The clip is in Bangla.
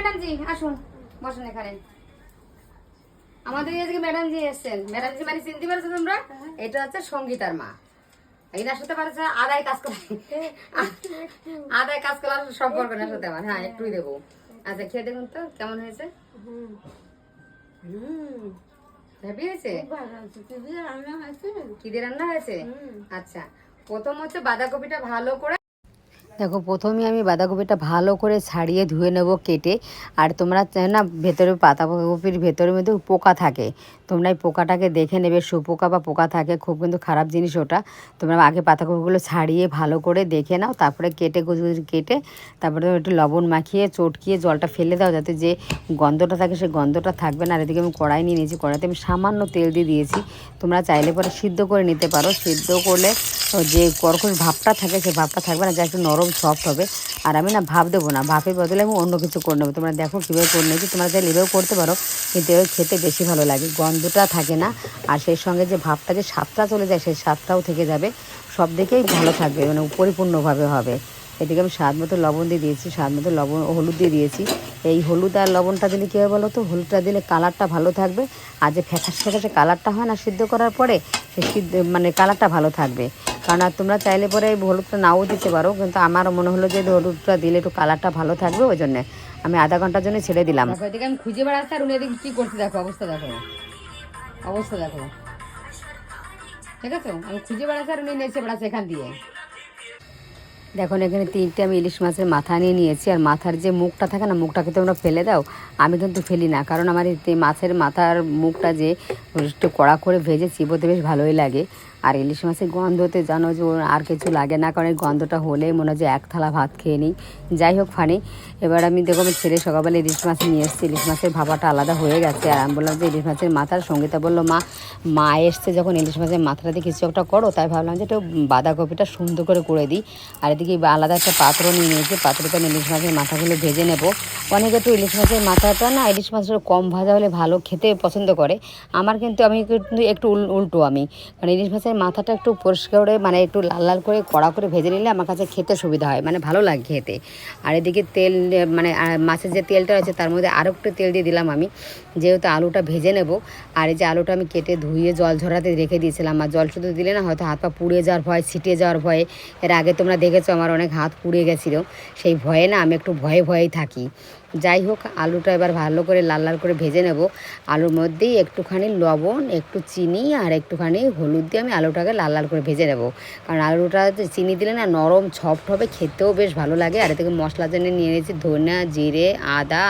ম্যাডাম জি আসুন, বসুন এখানে। আমাদের আজকে ম্যাডাম জি এসেছেন। ম্যাডাম জি মানে চিনতে পারছো তোমরা? এটা হচ্ছে সঙ্গীতার মা। এনার সাথে পারছে আদায় কাজ করে, আদায় কাজ করার সম্পর্ক এনার সাথে আমার। হ্যাঁ একটুই দেবো। আচ্ছা খেয়ে দেখুন তো কেমন হয়েছে। হ্যাপি হয়েছে? কি দিয়ে রান্না হয়েছে? আচ্ছা প্রথম হচ্ছে বাঁধাকপিটা ভালো করে দেখো, প্রথমে আমি বাঁধাকপিটা ভালো করে ছাড়িয়ে ধুয়ে নেব কেটে। আর তোমরা না ভেতরে পাতাকপির ভেতরের মধ্যে পোকা থাকে, তোমরা এই পোকাটাকে দেখে নেবে। শুপোকা বা পোকা থাকে, খুব কিন্তু খারাপ জিনিস ওটা। তোমরা আগে পাতাকপিগুলো ছাড়িয়ে ভালো করে দেখে নাও, তারপরে কেটে কুচি কেটে তারপরে একটু লবণ মাখিয়ে চটকিয়ে জলটা ফেলে দাও, যাতে যে গন্ধটা থাকে সেই গন্ধটা থাকবে না। আর এদিকে আমি কড়াই নিয়ে নিয়েছি, কড়াইতে আমি সামান্য তেল দিয়ে দিয়েছি। তোমরা চাইলে পরে সিদ্ধ করে নিতে পারো। সিদ্ধ করলে যে কর্কশ ভাবটা থাকে সেই ভাবটা থাকবে না, যা একটু নরম সফট হবে। আর আমি না ভাপ দেবো না, ভাপের বদলে আমি অন্য কিছু করে নেবো। তোমরা দেখো কীভাবে করে নিয়েছি, তোমরা চাইলে এভাবেও করতে পারো, কিন্তু এভাবে খেতে বেশি ভালো লাগে, গন্ধটা থাকে না। আর সেই সঙ্গে যে ভাপটা যে স্বাদটা চলে যায় সেই স্বাদটাও থেকে যাবে, সব দিকেই ভালো থাকবে, মানে পরিপূর্ণভাবে হবে। এদিকে আমি স্বাদ মতো লবণ দিয়ে দিয়েছি, স্বাদ মতো লবণ হলুদ দিয়ে দিয়েছি। এই হলুদ আর লবণটা দিলে কী হবে বলো তো, হলুদটা দিলে কালারটা ভালো থাকবে। আর যে ফ্যাকাশে ফ্যাকাশে কালারটা হয় না সিদ্ধ করার পরে, সেই সিদ্ধ মানে কালারটা ভালো থাকবে। কারণ আর তোমরা চাইলে পরে হলুদটা নাও দিতে পারো, কিন্তু আমার মনে হলো যে হলুদটা দিলে একটু কালারটা ভালো থাকবে, ওই জন্যে আমি আধা ঘন্টার জন্য ছেড়ে দিলাম। এদিকে আমি খুঁজে বেড়াচ্ছি আর উনি এদিকে কী করছে দেখো, অবস্থা দেখো, অবস্থা দেখো। ঠিক আছে, আমি খুঁজে বেড়াচ্ছি আর উনি নেচে বেড়াচ্ছে এখান দিয়ে। দেখুন এখানে 3টে আমি ইলিশ মাছের মাথা নিয়ে নিয়েছি। আর মাথার যে মুখটা থাকে না, মুখটাকে তোমরা ফেলে দাও, আমি কিন্তু ফেলি না। কারণ আমার এই মাছের মাথার মুখটা যে একটু কড়া করে ভেজে চিবোতে বেশ ভালোই লাগে। আর ইলিশ মাছের গন্ধতে জানো যে ওর আর কিছু লাগে না, কারণ এই গন্ধটা হলে মনে হয় যে এক থালা ভাত খেয়ে নিই। যাই হোক ফানি, এবার আমি দেখো আমার ছেলে সকালবেলা ইলিশ মাছ নিয়ে এসেছি, ইলিশ মাছের ভাপাটা আলাদা হয়ে গেছে। আর আমি বললাম যে ইলিশ মাছের মাথার, সঙ্গীতা বললো মা এসছে যখন ইলিশ মাছের মাথাটাতে কিছু একটা করো, তাই ভাবলাম যে একটু বাঁধাকপিটা সুন্দর করে দিই। আর এদিকে আলাদা একটা পাত্র নিয়ে নিয়েছি, পাত্রতে আমি ইলিশ মাছের মাথাগুলো ভেজে নেব। অনেকে একটু ইলিশ মাছের মাথাটা না, ইলিশ মাছের কম ভাজা হলে ভালো খেতে পছন্দ করে। আমার কিন্তু আমি কিন্তু একটু উল্টো, আমি মানে ইলিশ মাছের মাথাটা একটু পরিষ্কার করে মানে একটু লাল লাল করে কড়া করে ভেজে নিলে আমার কাছে খেতে সুবিধা হয়, মানে ভালো লাগে খেতে। আর এদিকে তেল মানে মাছের যে তেলটা আছে তার মধ্যে আরও একটু তেল দিয়ে দিলাম আমি, যেহেতু আলুটা ভেজে নেব। আর এই যে আলুটা আমি কেটে ধুয়ে জল ঝরাতে রেখে দিয়েছিলাম। আর জল শুধু দিলে না হয়তো হাত পা পুড়ে যাওয়ার ভয়, ছিটে যাওয়ার ভয়ে, এর আগে তোমরা দেখেছো আমার অনেক হাত পুড়ে গেছিলো, সেই ভয়ে না আমি একটু ভয়েই থাকি। যাই হোক আলুটা এবার ভালো করে লাল লাল করে ভেজে নেব। আলুর মধ্যেই একটুখানি লবণ, একটু চিনি আর একটুখানি হলুদ দিয়ে আমি আলুটাকে লাল লাল করে ভেজে নেব। কারণ আলুটা চিনি দিলে না নরম সফট হবে, খেতেও বেশ ভালো লাগে। আর এ থেকে মশলা জন্য নিয়ে নিয়েছি ধনিয়া, জিরে, আদা।